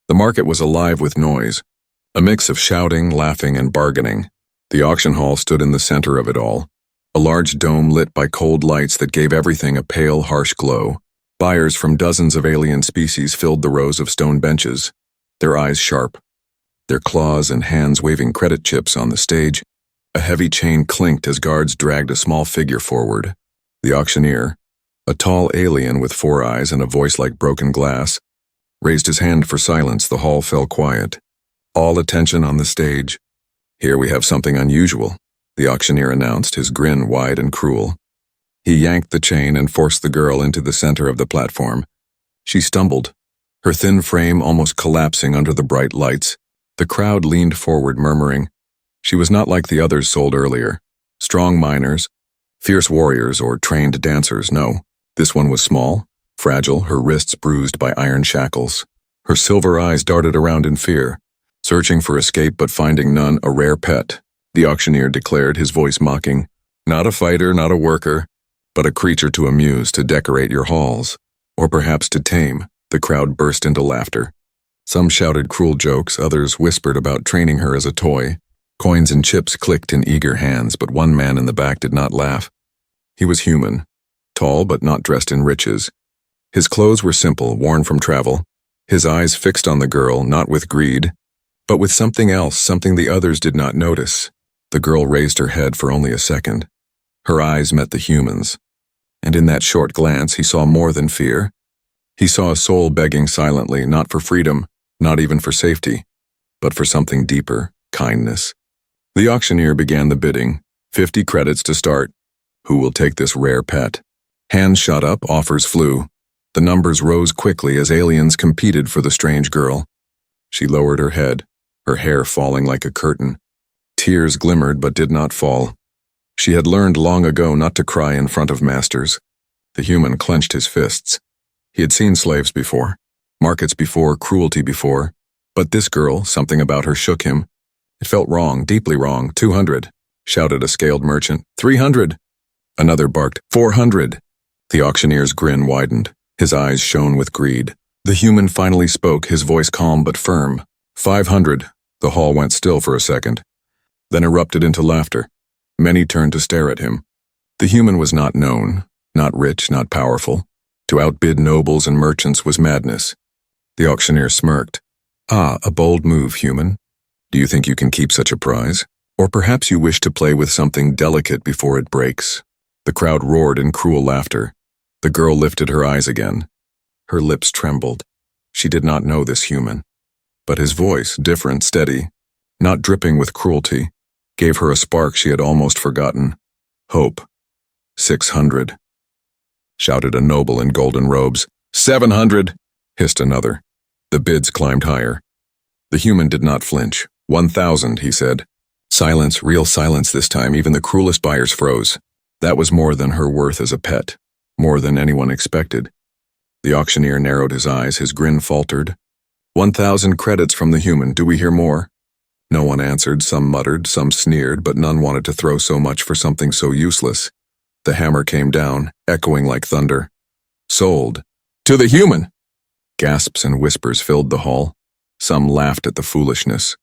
The market was alive with noise, a mix of shouting, laughing, and bargaining. The auction hall stood in the center of it all, a large dome lit by cold lights that gave everything a pale, harsh glow. Buyers from dozens of alien species filled the rows of stone benches, their eyes sharp, their claws and hands waving credit chips on the stage. A heavy chain clinked as guards dragged a small figure forward. The auctioneer, a tall alien with 4 eyes and a voice like broken glass, raised his hand for silence. The hall fell quiet. All attention on the stage. "Here we have something unusual," the auctioneer announced, his grin wide and cruel. He yanked the chain and forced the girl into the center of the platform. She stumbled, her thin frame almost collapsing under the bright lights. The crowd leaned forward, murmuring. She was not like the others sold earlier. Strong miners, fierce warriors, or trained dancers. No, this one was small, fragile, her wrists bruised by iron shackles. Her silver eyes darted around in fear, searching for escape but finding none. "A rare pet," the auctioneer declared, his voice mocking. "Not a fighter, not a worker, but a creature to amuse, to decorate your halls. Or perhaps to tame." The crowd burst into laughter. Some shouted cruel jokes, others whispered about training her as a toy. Coins and chips clicked in eager hands, but one man in the back did not laugh. He was human, tall but not dressed in riches. His clothes were simple, worn from travel, his eyes fixed on the girl, not with greed, but with something else, something the others did not notice. The girl raised her head for only a second. Her eyes met the human's, and in that short glance he saw more than fear. He saw a soul begging silently, not for freedom, not even for safety, but for something deeper, kindness. The auctioneer began the bidding. 50 credits to start. Who will take this rare pet? Hands shot up, offers flew. The numbers rose quickly as aliens competed for the strange girl. She lowered her head, her hair falling like a curtain. Tears glimmered but did not fall. She had learned long ago not to cry in front of masters. The human clenched his fists. He had seen slaves before, markets before, cruelty before, but this girl, something about her shook him. It felt wrong, deeply wrong. 200, shouted a scaled merchant. 300. Another barked, 400. The auctioneer's grin widened. His eyes shone with greed. The human finally spoke, his voice calm but firm. 500. The hall went still for a second, then erupted into laughter. Many turned to stare at him. The human was not known, not rich, not powerful. To outbid nobles and merchants was madness. The auctioneer smirked. "Ah, a bold move, human. Do you think you can keep such a prize? Or perhaps you wish to play with something delicate before it breaks?" The crowd roared in cruel laughter. The girl lifted her eyes again. Her lips trembled. She did not know this human. But his voice, different, steady, not dripping with cruelty, gave her a spark she had almost forgotten. Hope. 600. Shouted a noble in golden robes. 700. Hissed another. The bids climbed higher. The human did not flinch. 1,000, he said. Silence, real silence this time. Even the cruelest buyers froze. That was more than her worth as a pet, more than anyone expected. The auctioneer narrowed his eyes, his grin faltered. 1,000 credits from the human. Do we hear more? No one answered. Some muttered, some sneered, but none wanted to throw so much for something so useless. The hammer came down, echoing like thunder. Sold. To the human! Gasps and whispers filled the hall. Some laughed at the foolishness.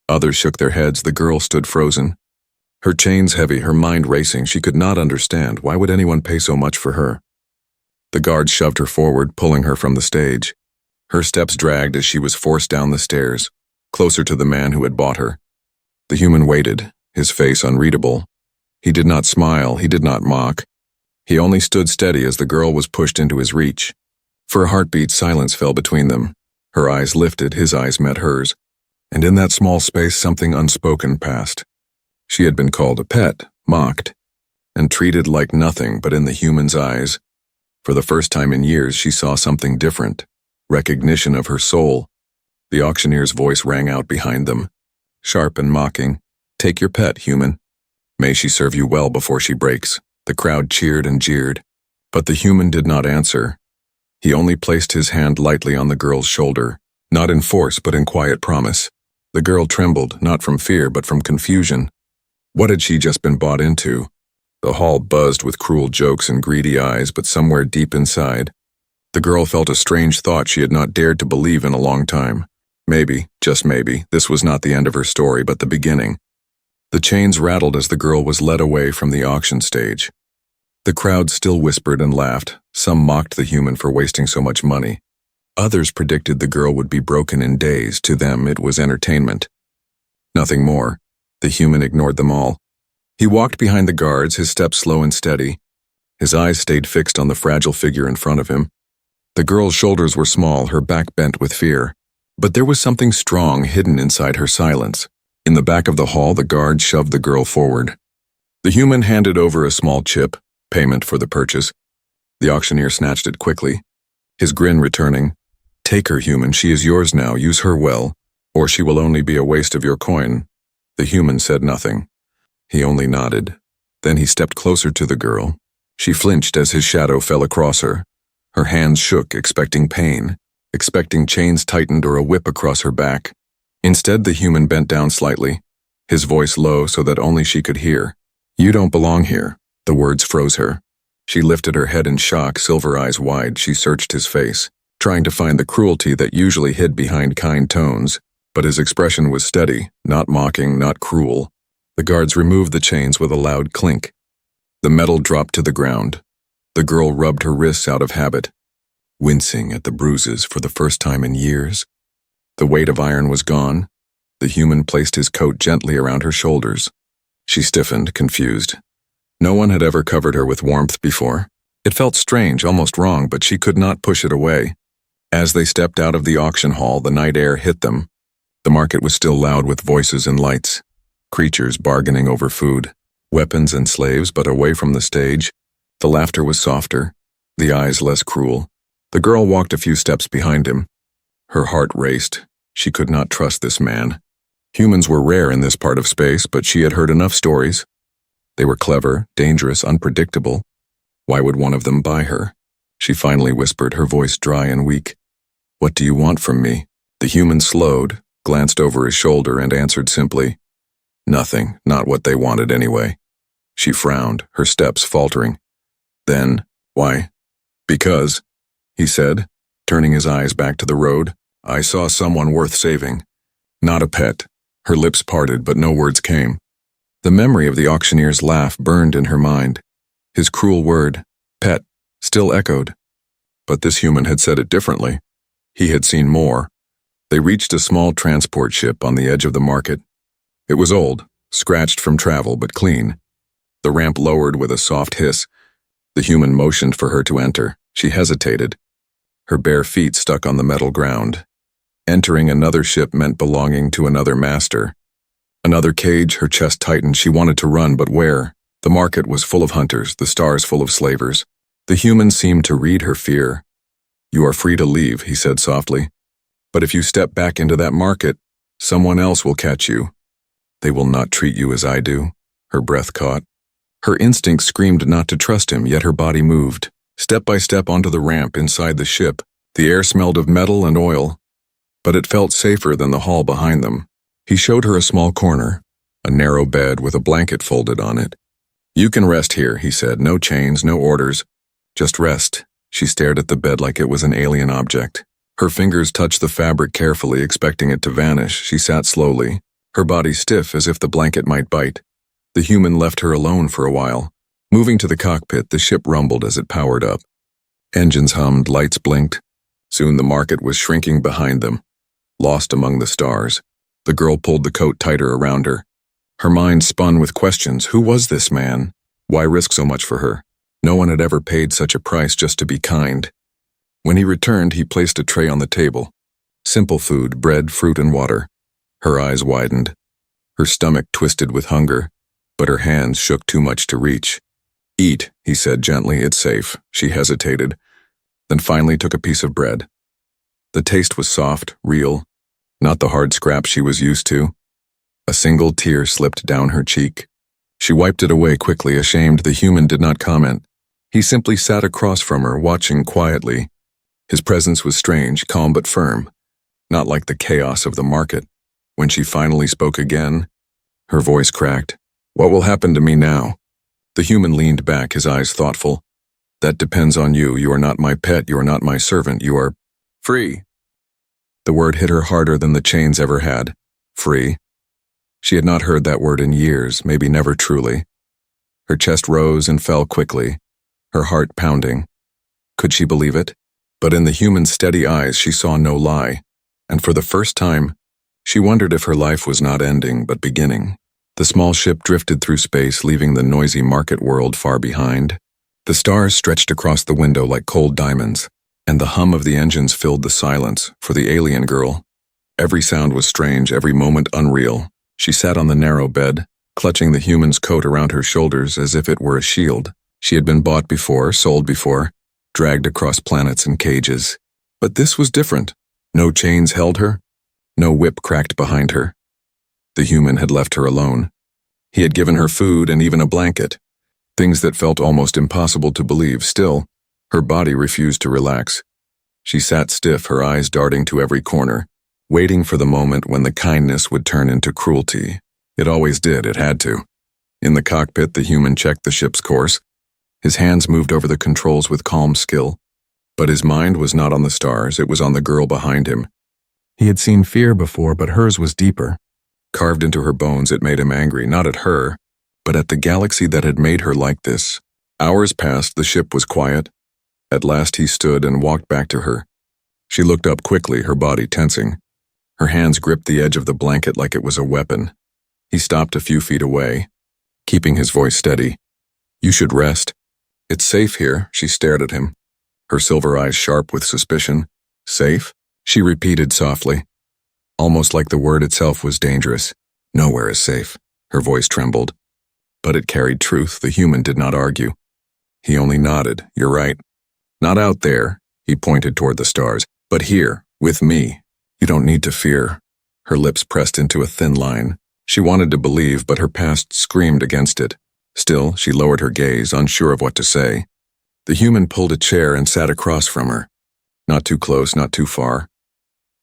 Others shook their heads. The girl stood frozen. Her chains heavy, her mind racing. She could not understand. Why would anyone pay so much for her? The guards shoved her forward, pulling her from the stage. Her steps dragged as she was forced down the stairs, closer to the man who had bought her. The human waited, his face unreadable. He did not smile, he did not mock. He only stood steady as the girl was pushed into his reach. For a heartbeat, silence fell between them. Her eyes lifted, his eyes met hers. And in that small space, something unspoken passed. She had been called a pet, mocked, and treated like nothing, but in the human's eyes, for the first time in years, she saw something different. Recognition of her soul. The auctioneer's voice rang out behind them, sharp and mocking. Take your pet, human. May she serve you well before she breaks. The crowd cheered and jeered, but the human did not answer. He only placed his hand lightly on the girl's shoulder, not in force but in quiet promise. The girl trembled, not from fear but from confusion. What had she just been bought into? The hall buzzed with cruel jokes and greedy eyes, but somewhere deep inside, the girl felt a strange thought she had not dared to believe in a long time. Maybe, just maybe, this was not the end of her story, but the beginning. The chains rattled as the girl was led away from the auction stage. The crowd still whispered and laughed. Some mocked the human for wasting so much money. Others predicted the girl would be broken in days. To them, it was entertainment. Nothing more. The human ignored them all. He walked behind the guards, his steps slow and steady. His eyes stayed fixed on the fragile figure in front of him. The girl's shoulders were small, her back bent with fear. But there was something strong hidden inside her silence. In the back of the hall, the guard shoved the girl forward. The human handed over a small chip, payment for the purchase. The auctioneer snatched it quickly, his grin returning. "Take her, human, she is yours now, use her well, or she will only be a waste of your coin." The human said nothing. He only nodded. Then he stepped closer to the girl. She flinched as his shadow fell across her. Her hands shook, expecting pain, expecting chains tightened or a whip across her back. Instead, the human bent down slightly, his voice low so that only she could hear. "You don't belong here." The words froze her. She lifted her head in shock, silver eyes wide. She searched his face, trying to find the cruelty that usually hid behind kind tones, but his expression was steady, not mocking, not cruel. The guards removed the chains with a loud clink. The metal dropped to the ground. The girl rubbed her wrists out of habit, wincing at the bruises for the first time in years. The weight of iron was gone. The human placed his coat gently around her shoulders. She stiffened, confused. No one had ever covered her with warmth before. It felt strange, almost wrong, but she could not push it away. As they stepped out of the auction hall, the night air hit them. The market was still loud with voices and lights. Creatures bargaining over food, weapons and slaves, but away from the stage. The laughter was softer, the eyes less cruel. The girl walked a few steps behind him. Her heart raced. She could not trust this man. Humans were rare in this part of space, but she had heard enough stories. They were clever, dangerous, unpredictable. Why would one of them buy her? She finally whispered, her voice dry and weak. "What do you want from me?" The human slowed, glanced over his shoulder, and answered simply, "Nothing, not what they wanted anyway." She frowned, her steps faltering. Then, "Why?" "Because," he said, turning his eyes back to the road, "I saw someone worth saving. Not a pet." Her lips parted, but no words came. The memory of the auctioneer's laugh burned in her mind. His cruel word, pet, still echoed. But this human had said it differently. He had seen more. They reached a small transport ship on the edge of the market. It was old, scratched from travel, but clean. The ramp lowered with a soft hiss. The human motioned for her to enter. She hesitated. Her bare feet stuck on the metal ground. Entering another ship meant belonging to another master. Another cage, her chest tightened. She wanted to run, but where? The market was full of hunters, the stars full of slavers. The human seemed to read her fear. "You are free to leave," he said softly. "But if you step back into that market, someone else will catch you. They will not treat you as I do." Her breath caught. Her instinct screamed not to trust him, yet her body moved. Step by step onto the ramp inside the ship. The air smelled of metal and oil, but it felt safer than the hall behind them. He showed her a small corner, a narrow bed with a blanket folded on it. "You can rest here," he said. "No chains, no orders. Just rest." She stared at the bed like it was an alien object. Her fingers touched the fabric carefully, expecting it to vanish. She sat slowly, her body stiff as if the blanket might bite. The human left her alone for a while. Moving to the cockpit, the ship rumbled as it powered up. Engines hummed, lights blinked. Soon the market was shrinking behind them, lost among the stars. The girl pulled the coat tighter around her. Her mind spun with questions. Who was this man? Why risk so much for her? No one had ever paid such a price just to be kind. When he returned, he placed a tray on the table. Simple food, bread, fruit, and water. Her eyes widened. Her stomach twisted with hunger, but her hands shook too much to reach. "Eat," he said gently. "It's safe." She hesitated, then finally took a piece of bread. The taste was soft, real, not the hard scraps she was used to. A single tear slipped down her cheek. She wiped it away quickly, ashamed. The human did not comment. He simply sat across from her, watching quietly. His presence was strange, calm but firm, not like the chaos of the market. When she finally spoke again, her voice cracked. "What will happen to me now?" The human leaned back, his eyes thoughtful. "That depends on you. You are not my pet. You are not my servant. You are free." The word hit her harder than the chains ever had. Free. She had not heard that word in years, maybe never truly. Her chest rose and fell quickly, her heart pounding. Could she believe it? But in the human's steady eyes she saw no lie, and for the first time, she wondered if her life was not ending but beginning. The small ship drifted through space, leaving the noisy market world far behind. The stars stretched across the window like cold diamonds, and the hum of the engines filled the silence. For the alien girl, every sound was strange, every moment unreal. She sat on the narrow bed, clutching the human's coat around her shoulders as if it were a shield. She had been bought before, sold before, dragged across planets in cages. But this was different. No chains held her, no whip cracked behind her. The human had left her alone. He had given her food and even a blanket, things that felt almost impossible to believe. Still, her body refused to relax. She sat stiff, her eyes darting to every corner, waiting for the moment when the kindness would turn into cruelty. It always did, it had to. In the cockpit, the human checked the ship's course. His hands moved over the controls with calm skill. But his mind was not on the stars, it was on the girl behind him. He had seen fear before, but hers was deeper. Carved into her bones, it made him angry, not at her, but at the galaxy that had made her like this. Hours passed, the ship was quiet. At last he stood and walked back to her. She looked up quickly, her body tensing. Her hands gripped the edge of the blanket like it was a weapon. He stopped a few feet away, keeping his voice steady. You should rest. It's safe here, she stared at him, her silver eyes sharp with suspicion. Safe? She repeated softly, almost like the word itself was dangerous. Nowhere is safe. Her voice trembled. But it carried truth. The human did not argue. He only nodded. You're right. Not out there, he pointed toward the stars, but here, with me. You don't need to fear. Her lips pressed into a thin line. She wanted to believe, but her past screamed against it. Still, she lowered her gaze, unsure of what to say. The human pulled a chair and sat across from her. Not too close, not too far.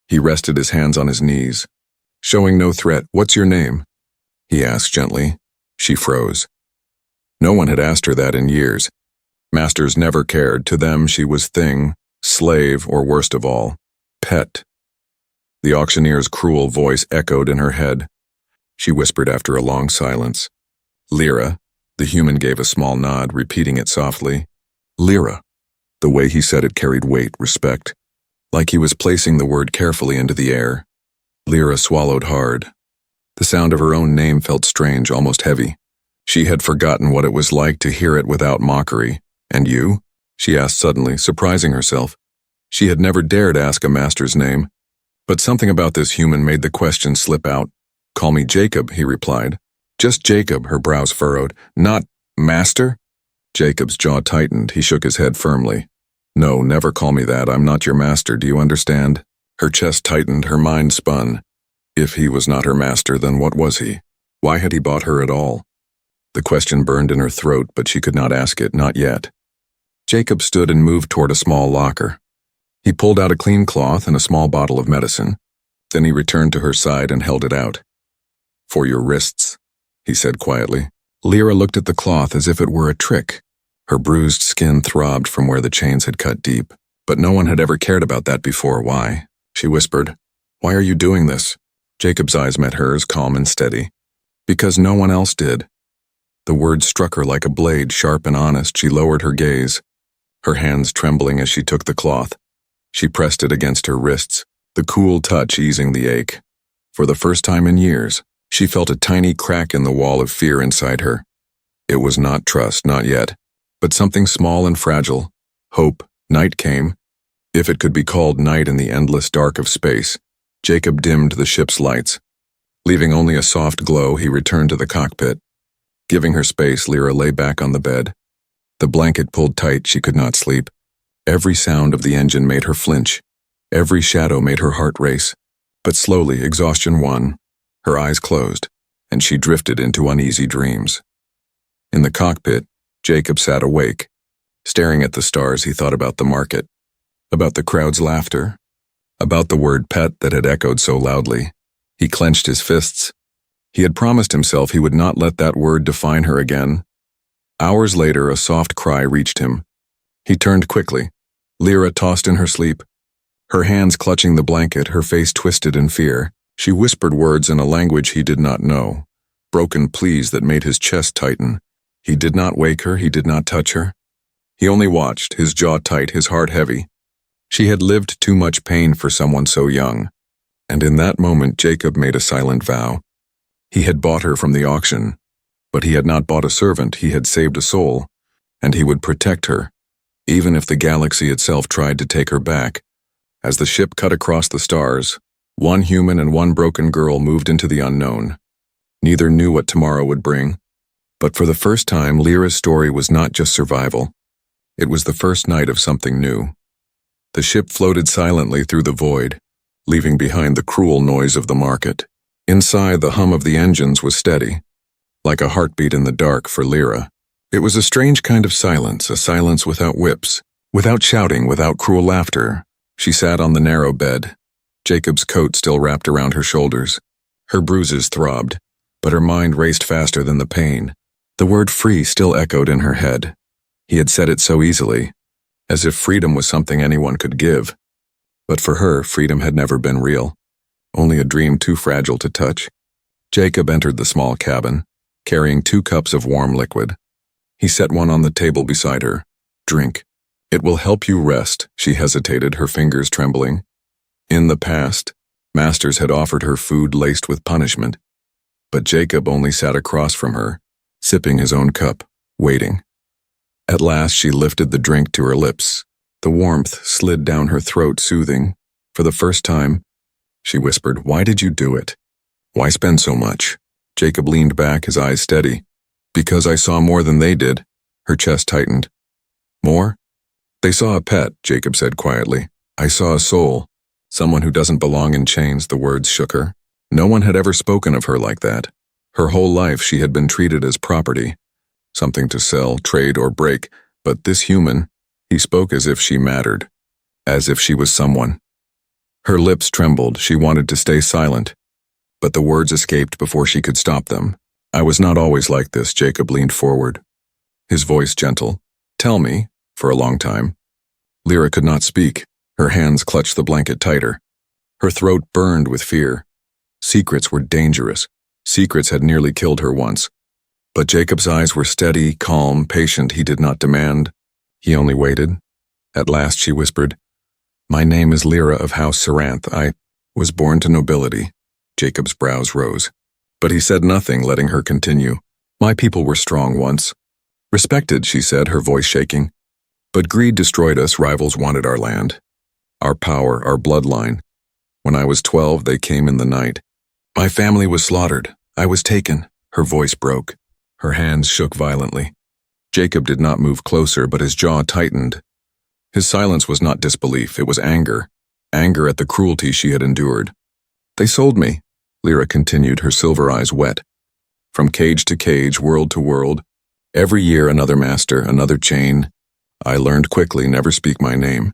He rested his hands on his knees. Showing no threat, what's your name? He asked gently. She froze. No one had asked her that in years. Masters never cared. To them, she was thing, slave, or worst of all, pet. The auctioneer's cruel voice echoed in her head. She whispered after a long silence. Lyra. The human gave a small nod, repeating it softly. Lyra. The way he said it carried weight, respect, like he was placing the word carefully into the air. Lyra swallowed hard. The sound of her own name felt strange, almost heavy. She had forgotten what it was like to hear it without mockery. And you? She asked suddenly, surprising herself. She had never dared ask a master's name. But something about this human made the question slip out. Call me Jacob, he replied. Just Jacob, her brows furrowed. Not master? Jacob's jaw tightened. He shook his head firmly. No, never call me that. I'm not your master, do you understand? Her chest tightened, her mind spun. If he was not her master, then what was he? Why had he bought her at all? The question burned in her throat, but she could not ask it, not yet. Jacob stood and moved toward a small locker. He pulled out a clean cloth and a small bottle of medicine. Then he returned to her side and held it out. For your wrists, he said quietly. Lyra looked at the cloth as if it were a trick. Her bruised skin throbbed from where the chains had cut deep. But no one had ever cared about that before. Why? She whispered. Why are you doing this? Jacob's eyes met hers, calm and steady. Because no one else did. The words struck her like a blade, sharp and honest. She lowered her gaze, her hands trembling as she took the cloth. She pressed it against her wrists, the cool touch easing the ache. For the first time in years, she felt a tiny crack in the wall of fear inside her. It was not trust, not yet, but something small and fragile. Hope. Night came. If it could be called night in the endless dark of space. Jacob dimmed the ship's lights. Leaving only a soft glow, he returned to the cockpit. Giving her space, Lyra lay back on the bed. The blanket pulled tight, she could not sleep. Every sound of the engine made her flinch. Every shadow made her heart race. But slowly, exhaustion won. Her eyes closed, and she drifted into uneasy dreams. In the cockpit, Jacob sat awake. Staring at the stars, he thought about the market, about the crowd's laughter, about the word pet that had echoed so loudly. He clenched his fists. He had promised himself he would not let that word define her again. Hours later, a soft cry reached him. He turned quickly. Lyra tossed in her sleep. Her hands clutching the blanket, her face twisted in fear. She whispered words in a language he did not know, broken pleas that made his chest tighten. He did not wake her, he did not touch her. He only watched, his jaw tight, his heart heavy. She had lived too much pain for someone so young, and in that moment Jacob made a silent vow. He had bought her from the auction, but he had not bought a servant, he had saved a soul, and he would protect her, even if the galaxy itself tried to take her back. As the ship cut across the stars, one human and one broken girl moved into the unknown. Neither knew what tomorrow would bring, but for the first time Lyra's story was not just survival. It was the first night of something new. The ship floated silently through the void, leaving behind the cruel noise of the market. Inside, the hum of the engines was steady, like a heartbeat in the dark for Lyra. It was a strange kind of silence, a silence without whips, without shouting, without cruel laughter. She sat on the narrow bed, Jacob's coat still wrapped around her shoulders. Her bruises throbbed, but her mind raced faster than the pain. The word free still echoed in her head. He had said it so easily, as if freedom was something anyone could give. But for her, freedom had never been real, only a dream too fragile to touch. Jacob entered the small cabin, carrying 2 cups of warm liquid. He set one on the table beside her. Drink. It will help you rest, she hesitated, her fingers trembling. In the past, masters had offered her food laced with punishment, but Jacob only sat across from her, sipping his own cup, waiting. At last she lifted the drink to her lips. The warmth slid down her throat, soothing. For the first time, she whispered, "Why did you do it? Why spend so much?" Jacob leaned back, his eyes steady. "Because I saw more than they did." Her chest tightened. "More?" "They saw a pet," Jacob said quietly. "I saw a soul. Someone who doesn't belong in chains." The words shook her. No one had ever spoken of her like that. Her whole life she had been treated as property, something to sell, trade, or break. But this human, he spoke as if she mattered, as if she was someone. Her lips trembled. She wanted to stay silent, but the words escaped before she could stop them. "I was not always like this." Jacob leaned forward, his voice gentle. "Tell me." For a long time, Lyra could not speak. Her hands clutched the blanket tighter. Her throat burned with fear. Secrets were dangerous. Secrets had nearly killed her once. But Jacob's eyes were steady, calm, patient. He did not demand. He only waited. At last she whispered, "My name is Lyra of House Saranth. I was born to nobility." Jacob's brows rose, but he said nothing, letting her continue. "My people were strong once. Respected," she said, her voice shaking. "But greed destroyed us. Rivals wanted our land, our power, our bloodline. When I was 12, they came in the night. My family was slaughtered. I was taken." Her voice broke. Her hands shook violently. Jacob did not move closer, but his jaw tightened. His silence was not disbelief, it was anger. Anger at the cruelty she had endured. "They sold me," Lyra continued, her silver eyes wet. "From cage to cage, world to world. Every year another master, another chain. I learned quickly, never speak my name.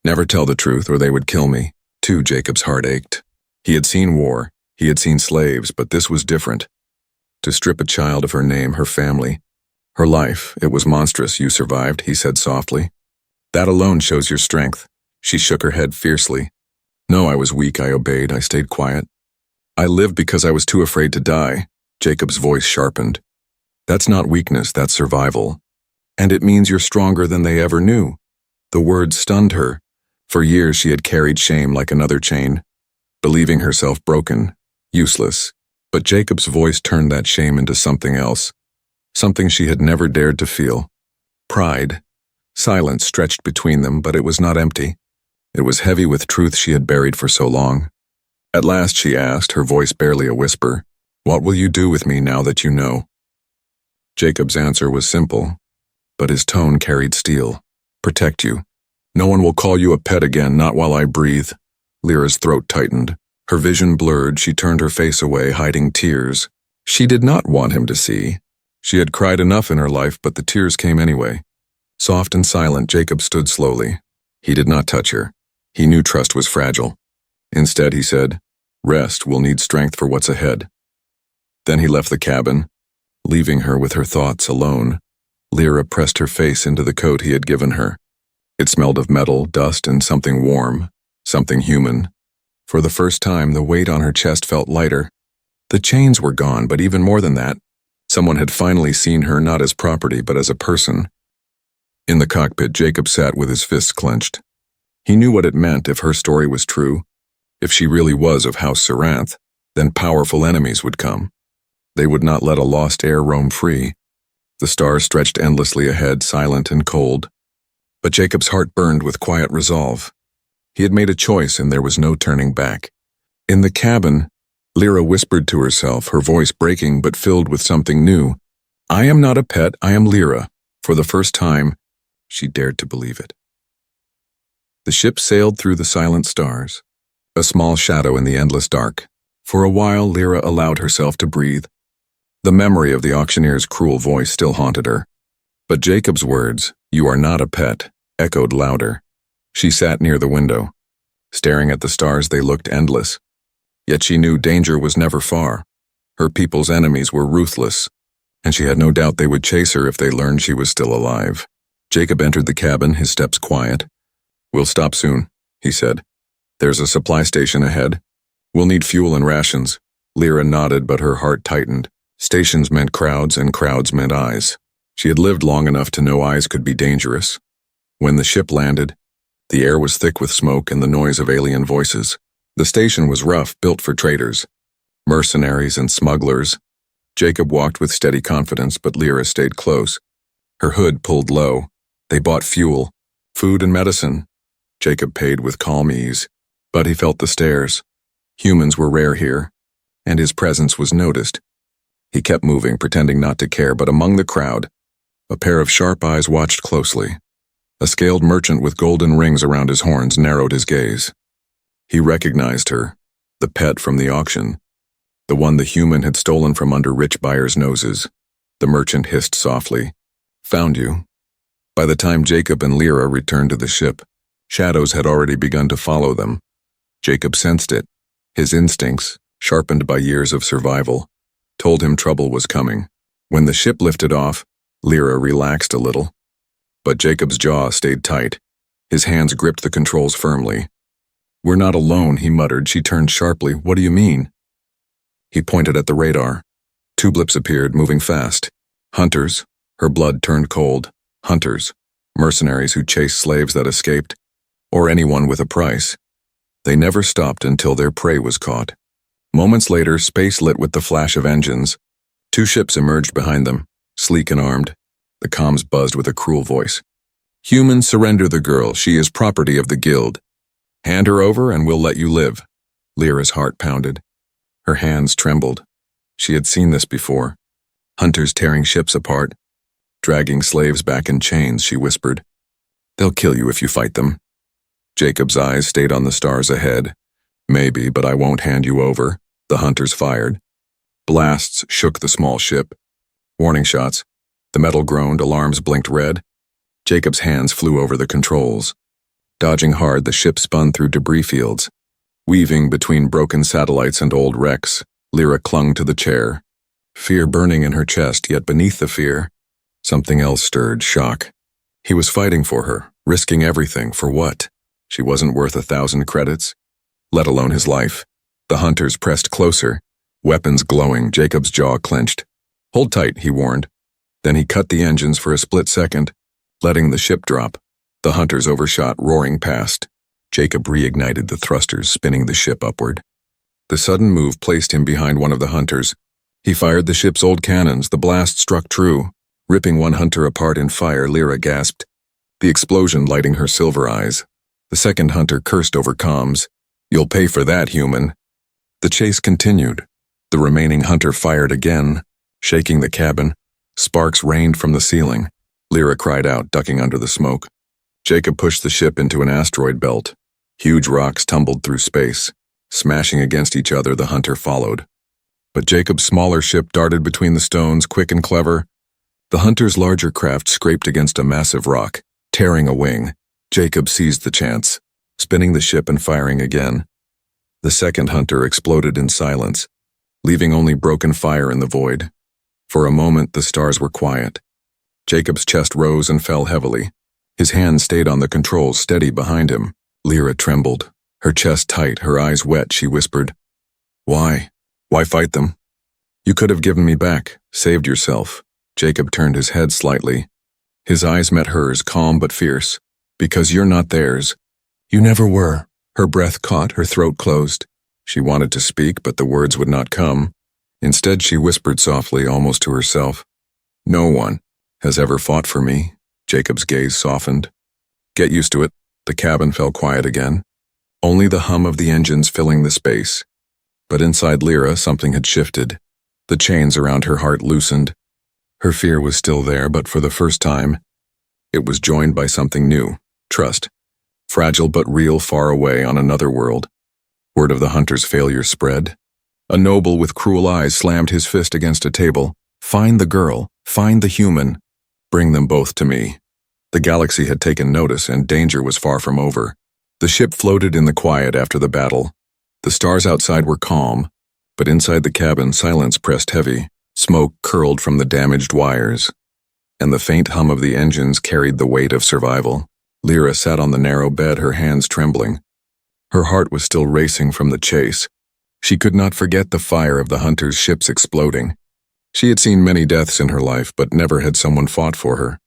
Never tell the truth or they would kill me." Too, Jacob's heart ached. He had seen war, he had seen slaves, but this was different. To strip a child of her name, her family, her life, it was monstrous. "You survived," he said softly. "That alone shows your strength." She shook her head fiercely. "No, I was weak, I obeyed, I stayed quiet. I lived because I was too afraid to die." Jacob's voice sharpened. "That's not weakness, that's survival. And it means you're stronger than they ever knew." The words stunned her. For years she had carried shame like another chain, believing herself broken, useless. But Jacob's voice turned that shame into something else, something she had never dared to feel. Pride. Silence stretched between them, but it was not empty. It was heavy with truth she had buried for so long. At last she asked, her voice barely a whisper, "What will you do with me now that you know?" Jacob's answer was simple, but his tone carried steel. "Protect you. No one will call you a pet again, not while I breathe." Lyra's throat tightened. Her vision blurred, she turned her face away, hiding tears. She did not want him to see. She had cried enough in her life, but the tears came anyway. Soft and silent, Jacob stood slowly. He did not touch her. He knew trust was fragile. Instead, he said, "Rest, we'll need strength for what's ahead." Then he left the cabin, leaving her with her thoughts alone. Lyra pressed her face into the coat he had given her. It smelled of metal, dust, and something warm, something human. For the first time, the weight on her chest felt lighter. The chains were gone, but even more than that, someone had finally seen her not as property but as a person. In the cockpit, Jacob sat with his fists clenched. He knew what it meant if her story was true. If she really was of House Saranth, then powerful enemies would come. They would not let a lost heir roam free. The stars stretched endlessly ahead, silent and cold. But Jacob's heart burned with quiet resolve. He had made a choice and there was no turning back. In the cabin, Lyra whispered to herself, her voice breaking but filled with something new. I am not a pet, I am Lyra. For the first time, she dared to believe it. The ship sailed through the silent stars, a small shadow in the endless dark. For a while, Lyra allowed herself to breathe. The memory of the auctioneer's cruel voice still haunted her. But Jacob's words, "You are not a pet," echoed louder. She sat near the window. Staring at the stars, they looked endless. Yet she knew danger was never far. Her people's enemies were ruthless, and she had no doubt they would chase her if they learned she was still alive. Jacob entered the cabin, his steps quiet. "We'll stop soon," he said. "There's a supply station ahead. We'll need fuel and rations." Lyra nodded, but her heart tightened. Stations meant crowds, and crowds meant eyes. She had lived long enough to know eyes could be dangerous. When the ship landed, the air was thick with smoke and the noise of alien voices. The station was rough, built for traders, mercenaries and smugglers. Jacob walked with steady confidence, but Lyra stayed close. Her hood pulled low. They bought fuel, food and medicine. Jacob paid with calm ease, but he felt the stares. Humans were rare here, and his presence was noticed. He kept moving, pretending not to care, but among the crowd, a pair of sharp eyes watched closely. A scaled merchant with golden rings around his horns narrowed his gaze. He recognized her, the pet from the auction, the one the human had stolen from under rich buyers' noses. The merchant hissed softly, "Found you." By the time Jacob and Lyra returned to the ship, shadows had already begun to follow them. Jacob sensed it. His instincts, sharpened by years of survival, told him trouble was coming. When the ship lifted off, Lyra relaxed a little. But Jacob's jaw stayed tight. His hands gripped the controls firmly. "We're not alone," he muttered. She turned sharply. "What do you mean?" He pointed at the radar. Two blips appeared, moving fast. Hunters. Her blood turned cold. Hunters. Mercenaries who chased slaves that escaped, or anyone with a price. They never stopped until their prey was caught. Moments later, space lit with the flash of engines. Two ships emerged behind them, sleek and armed. The comms buzzed with a cruel voice. "Humans, surrender the girl. She is property of the guild. Hand her over and we'll let you live." Lyra's heart pounded. Her hands trembled. She had seen this before. Hunters tearing ships apart, dragging slaves back in chains, she whispered. "They'll kill you if you fight them." Jacob's eyes stayed on the stars ahead. "Maybe, but I won't hand you over." The hunters fired. Blasts shook the small ship. Warning shots. The metal groaned, alarms blinked red. Jacob's hands flew over the controls. Dodging hard, the ship spun through debris fields. Weaving between broken satellites and old wrecks, Lyra clung to the chair. Fear burning in her chest, yet beneath the fear, something else stirred, shock. He was fighting for her, risking everything, for what? She wasn't worth 1,000 credits, let alone his life. The hunters pressed closer, weapons glowing. Jacob's jaw clenched. "Hold tight," he warned. Then he cut the engines for a split second, letting the ship drop. The hunters overshot, roaring past. Jacob reignited the thrusters, spinning the ship upward. The sudden move placed him behind one of the hunters. He fired the ship's old cannons. The blast struck true, ripping one hunter apart in fire. Lyra gasped, the explosion lighting her silver eyes. The second hunter cursed over comms. "You'll pay for that, human." The chase continued. The remaining hunter fired again, shaking the cabin. Sparks rained from the ceiling. Lyra cried out, ducking under the smoke. Jacob pushed the ship into an asteroid belt. Huge rocks tumbled through space. Smashing against each other, the hunter followed. But Jacob's smaller ship darted between the stones, quick and clever. The hunter's larger craft scraped against a massive rock, tearing a wing. Jacob seized the chance, spinning the ship and firing again. The second hunter exploded in silence, leaving only broken fire in the void. For a moment, the stars were quiet. Jacob's chest rose and fell heavily. His hand stayed on the controls, steady behind him. Lyra trembled, Her chest tight, her eyes wet, she whispered, "Why? Why fight them? You could have given me back, saved yourself." Jacob turned his head slightly. His eyes met hers, calm but fierce. "Because you're not theirs. You never were." Her breath caught, her throat closed. She wanted to speak, but the words would not come. Instead, she whispered softly, almost to herself, "No one has ever fought for me." Jacob's gaze softened. "Get used to it." The cabin fell quiet again. Only the hum of the engines filling the space. But inside Lyra, something had shifted. The chains around her heart loosened. Her fear was still there, but for the first time, it was joined by something new, trust. Fragile but real, far away on another world. Word of the hunter's failure spread. A noble with cruel eyes slammed his fist against a table. "Find the girl, find the human. Bring them both to me." The galaxy had taken notice, and danger was far from over. The ship floated in the quiet after the battle. The stars outside were calm, but inside the cabin silence pressed heavy. Smoke curled from the damaged wires, and the faint hum of the engines carried the weight of survival. Lyra sat on the narrow bed, her hands trembling. Her heart was still racing from the chase. She could not forget the fire of the hunter's ships exploding. She had seen many deaths in her life, but never had someone fought for her.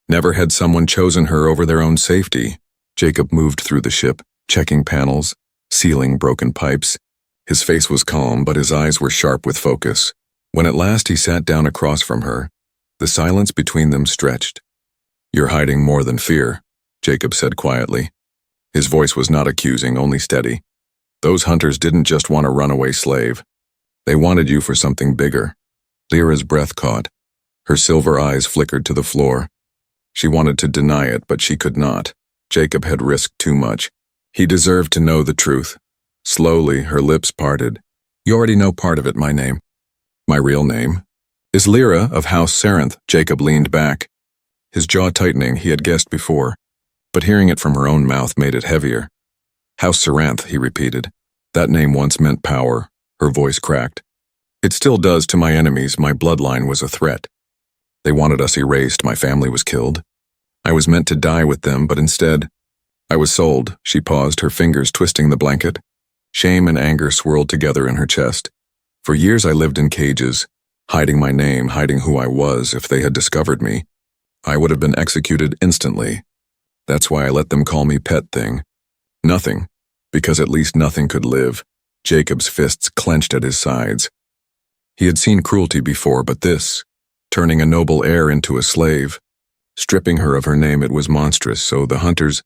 Never had someone chosen her over their own safety. Jacob moved through the ship, checking panels, sealing broken pipes. His face was calm, but his eyes were sharp with focus. When at last he sat down across from her, the silence between them stretched. "You're hiding more than fear," Jacob said quietly. His voice was not accusing, only steady. "Those hunters didn't just want a runaway slave. They wanted you for something bigger." Lyra's breath caught. Her silver eyes flickered to the floor. She wanted to deny it, but she could not. Jacob had risked too much. He deserved to know the truth. Slowly, her lips parted. "You already know part of it, my name." "My real name is Lyra of House Sarenth." Jacob leaned back, his jaw tightening. He had guessed before, but hearing it from her own mouth made it heavier. "House Sarenth," he repeated. "That name once meant power." Her voice cracked. "It still does to my enemies. My bloodline was a threat. They wanted us erased. My family was killed. I was meant to die with them, but instead, I was sold." She paused, her fingers twisting the blanket. Shame and anger swirled together in her chest. "For years I lived in cages, hiding my name, hiding who I was. If they had discovered me, I would have been executed instantly. That's why I let them call me Pet Thing. Nothing, because at least nothing could live." Jacob's fists clenched at his sides. He had seen cruelty before, but this, turning a noble heir into a slave, stripping her of her name, it was monstrous. "So the hunters,"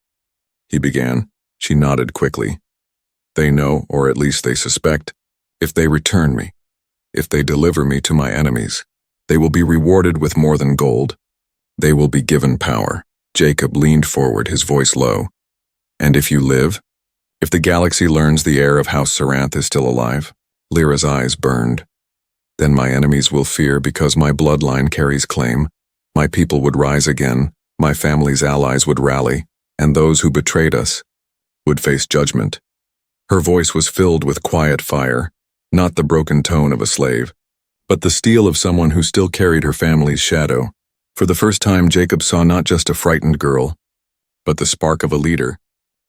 he began. She nodded quickly. "They know, or at least they suspect, if they return me, if they deliver me to my enemies, they will be rewarded with more than gold. They will be given power." Jacob leaned forward, his voice low. "And if you live? If the galaxy learns the heir of House Sarenth is still alive?" Lyra's eyes burned. "Then my enemies will fear, because my bloodline carries claim. My people would rise again, my family's allies would rally, and those who betrayed us would face judgment." Her voice was filled with quiet fire, not the broken tone of a slave, but the steel of someone who still carried her family's shadow. For the first time, Jacob saw not just a frightened girl, but the spark of a leader.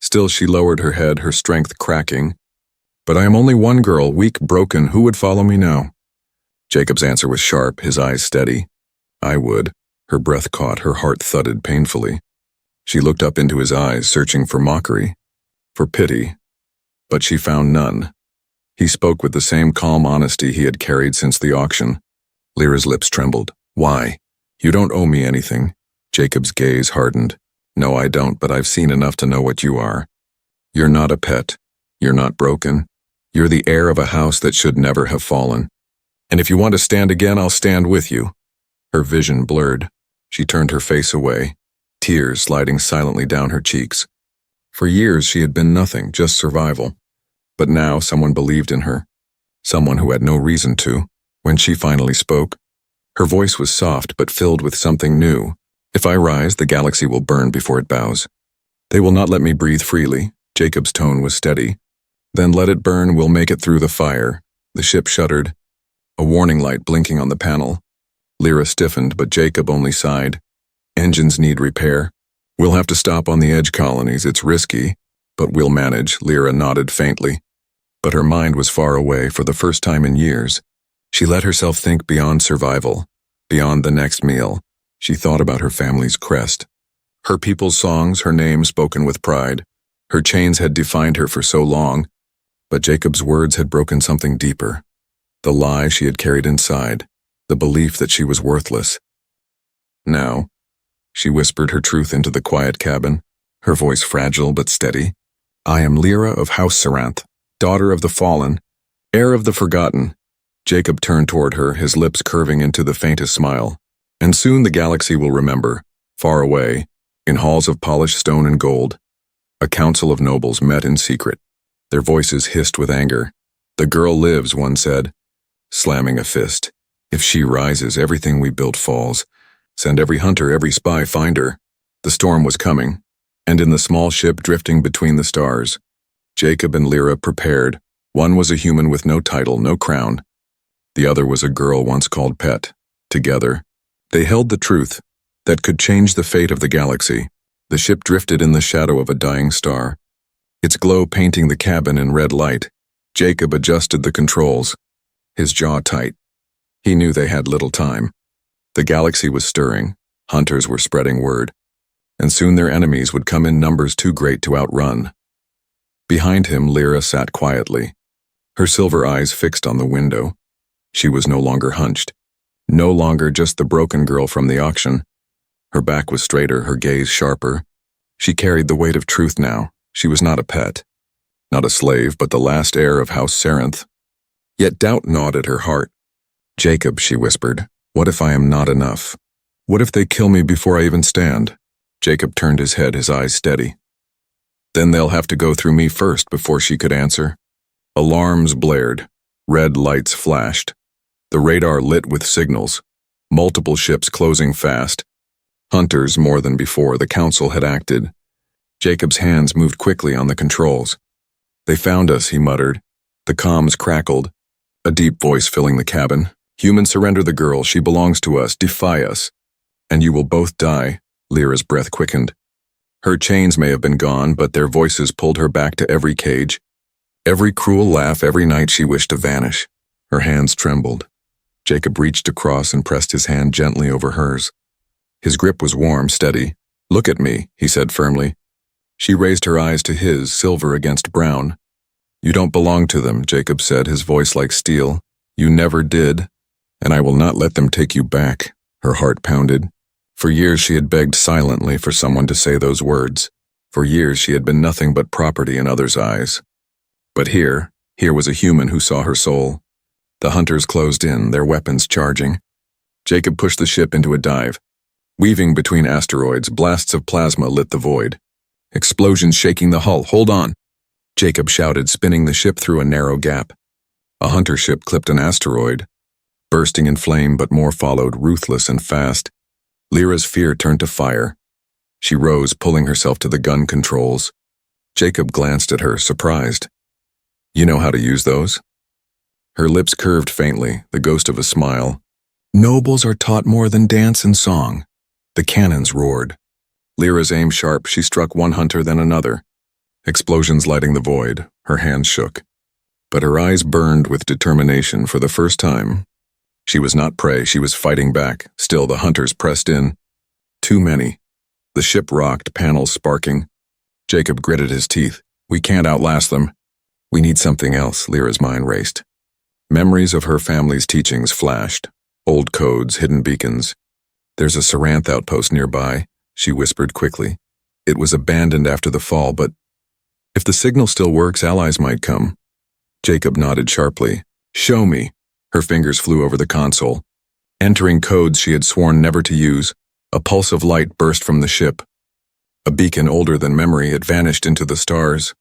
Still, she lowered her head, her strength cracking. "But I am only one girl, weak, broken. Who would follow me now?" Jacob's answer was sharp, his eyes steady. "I would." Her breath caught, her heart thudded painfully. She looked up into his eyes, searching for mockery, for pity, but she found none. He spoke with the same calm honesty he had carried since the auction. Lyra's lips trembled. "Why? You don't owe me anything." Jacob's gaze hardened. "No, I don't, but I've seen enough to know what you are. You're not a pet. You're not broken. You're the heir of a house that should never have fallen. And if you want to stand again, I'll stand with you." Her vision blurred. She turned her face away, tears sliding silently down her cheeks. For years she had been nothing, just survival. But now someone believed in her. Someone who had no reason to. When she finally spoke, her voice was soft but filled with something new. "If I rise, the galaxy will burn before it bows. They will not let me breathe freely." Jacob's tone was steady. "Then let it burn, we'll make it through the fire." The ship shuddered, a warning light blinking on the panel. Lyra stiffened, but Jacob only sighed. "Engines need repair. We'll have to stop on the edge colonies. It's risky, But we'll manage, Lyra nodded faintly. But her mind was far away for the first time in years. She let herself think beyond survival, beyond the next meal. She thought about her family's crest. Her people's songs, her name spoken with pride. Her chains had defined her for so long, but Jacob's words had broken something deeper. The lie she had carried inside, the belief that she was worthless. Now, she whispered her truth into the quiet cabin, her voice fragile but steady. I am Lyra of House Saranth, daughter of the fallen, heir of the forgotten. Jacob turned toward her, his lips curving into the faintest smile. And soon the galaxy will remember, far away, in halls of polished stone and gold. A council of nobles met in secret. Their voices hissed with anger. The girl lives, one said, slamming a fist. If she rises, everything we built falls. Send every hunter, every spy, find her. The storm was coming, and in the small ship drifting between the stars, Jacob and Lyra prepared. One was a human with no title, no crown. The other was a girl once called Pet. Together, they held the truth that could change the fate of the galaxy. The ship drifted in the shadow of a dying star, its glow painting the cabin in red light. Jacob adjusted the controls, his jaw tight. He knew they had little time. The galaxy was stirring, hunters were spreading word, and soon their enemies would come in numbers too great to outrun. Behind him, Lyra sat quietly, her silver eyes fixed on the window. She was no longer hunched, no longer just the broken girl from the auction. Her back was straighter, her gaze sharper. She carried the weight of truth now. She was not a pet, not a slave, but the last heir of House Saranth. Yet doubt gnawed at her heart. Jacob, she whispered, what if I am not enough? What if they kill me before I even stand? Jacob turned his head, his eyes steady. Then they'll have to go through me first before she could answer. Alarms blared. Red lights flashed. The radar lit with signals. Multiple ships closing fast. Hunters more than before, the council had acted. Jacob's hands moved quickly on the controls. They found us, he muttered. The comms crackled. A deep voice filling the cabin. Humans, surrender the girl. She belongs to us. Defy us. And you will both die. Lyra's breath quickened. Her chains may have been gone, but their voices pulled her back to every cage. Every cruel laugh, every night she wished to vanish. Her hands trembled. Jacob reached across and pressed his hand gently over hers. His grip was warm, steady. Look at me, he said firmly. She raised her eyes to his, silver against brown. You don't belong to them, Jacob said, his voice like steel. You never did, and I will not let them take you back. Her heart pounded. For years she had begged silently for someone to say those words. For years she had been nothing but property in others' eyes. But here was a human who saw her soul. The hunters closed in, their weapons charging. Jacob pushed the ship into a dive. Weaving between asteroids, blasts of plasma lit the void. Explosions shaking the hull. Hold on, Jacob shouted, spinning the ship through a narrow gap. A hunter ship clipped an asteroid, bursting in flame, but more followed, ruthless and fast. Lyra's fear turned to fire. She rose, pulling herself to the gun controls. Jacob glanced at her, surprised. You know how to use those? Her lips curved faintly, the ghost of a smile. Nobles are taught more than dance and song. The cannons roared. Lyra's aim sharp, she struck one hunter, then another. Explosions lighting the void, her hands shook. But her eyes burned with determination for the first time. She was not prey, she was fighting back. Still, the hunters pressed in. Too many. The ship rocked, panels sparking. Jacob gritted his teeth. We can't outlast them. We need something else, Lyra's mind raced. Memories of her family's teachings flashed. Old codes, hidden beacons. There's a Saranth outpost nearby, she whispered quickly. It was abandoned after the fall, but if the signal still works, allies might come. Jacob nodded sharply. Show me. Her fingers flew over the console. Entering codes she had sworn never to use, a pulse of light burst from the ship. A beacon older than memory had vanished into the stars.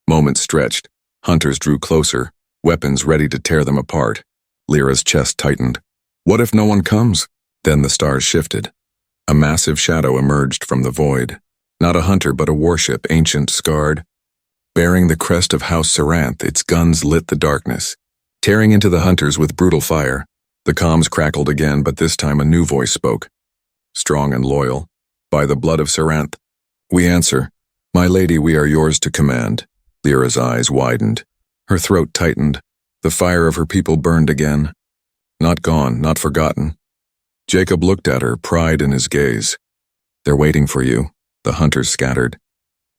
Moments stretched. Hunters drew closer, weapons ready to tear them apart. Lyra's chest tightened. What if no one comes? Then the stars shifted. A massive shadow emerged from the void. Not a hunter, but a warship, ancient, scarred. Bearing the crest of House Saranth, its guns lit the darkness, tearing into the hunters with brutal fire. The comms crackled again, but this time a new voice spoke. Strong and loyal. By the blood of Saranth. We answer. My lady, we are yours to command. Lyra's eyes widened. Her throat tightened. The fire of her people burned again. Not gone, not forgotten. Jacob looked at her, pride in his gaze. They're waiting for you. The hunters scattered.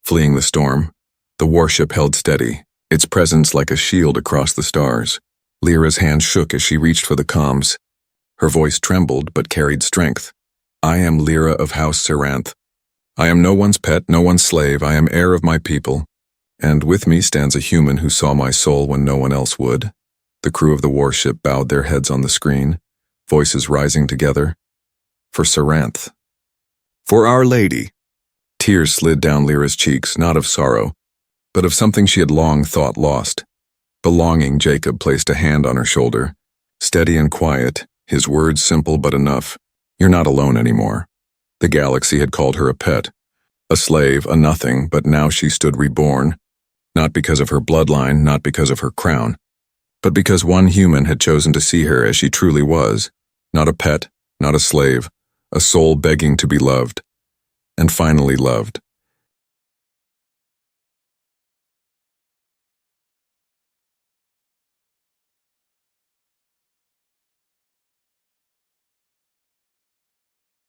Fleeing the storm, the warship held steady, its presence like a shield across the stars. Lyra's hand shook as she reached for the comms. Her voice trembled but carried strength. I am Lyra of House Seranth. I am no one's pet, no one's slave. I am heir of my people. And with me stands a human who saw my soul when no one else would. The crew of the warship bowed their heads on the screen, voices rising together. For Seranth. For Our Lady. Tears slid down Lyra's cheeks, not of sorrow, but of something she had long thought lost. Belonging, Jacob placed a hand on her shoulder. Steady and quiet, his words simple but enough. You're not alone anymore. The galaxy had called her a pet, a slave, a nothing, but now she stood reborn, not because of her bloodline, not because of her crown, but because one human had chosen to see her as she truly was, not a pet, not a slave, a soul begging to be loved, and finally loved.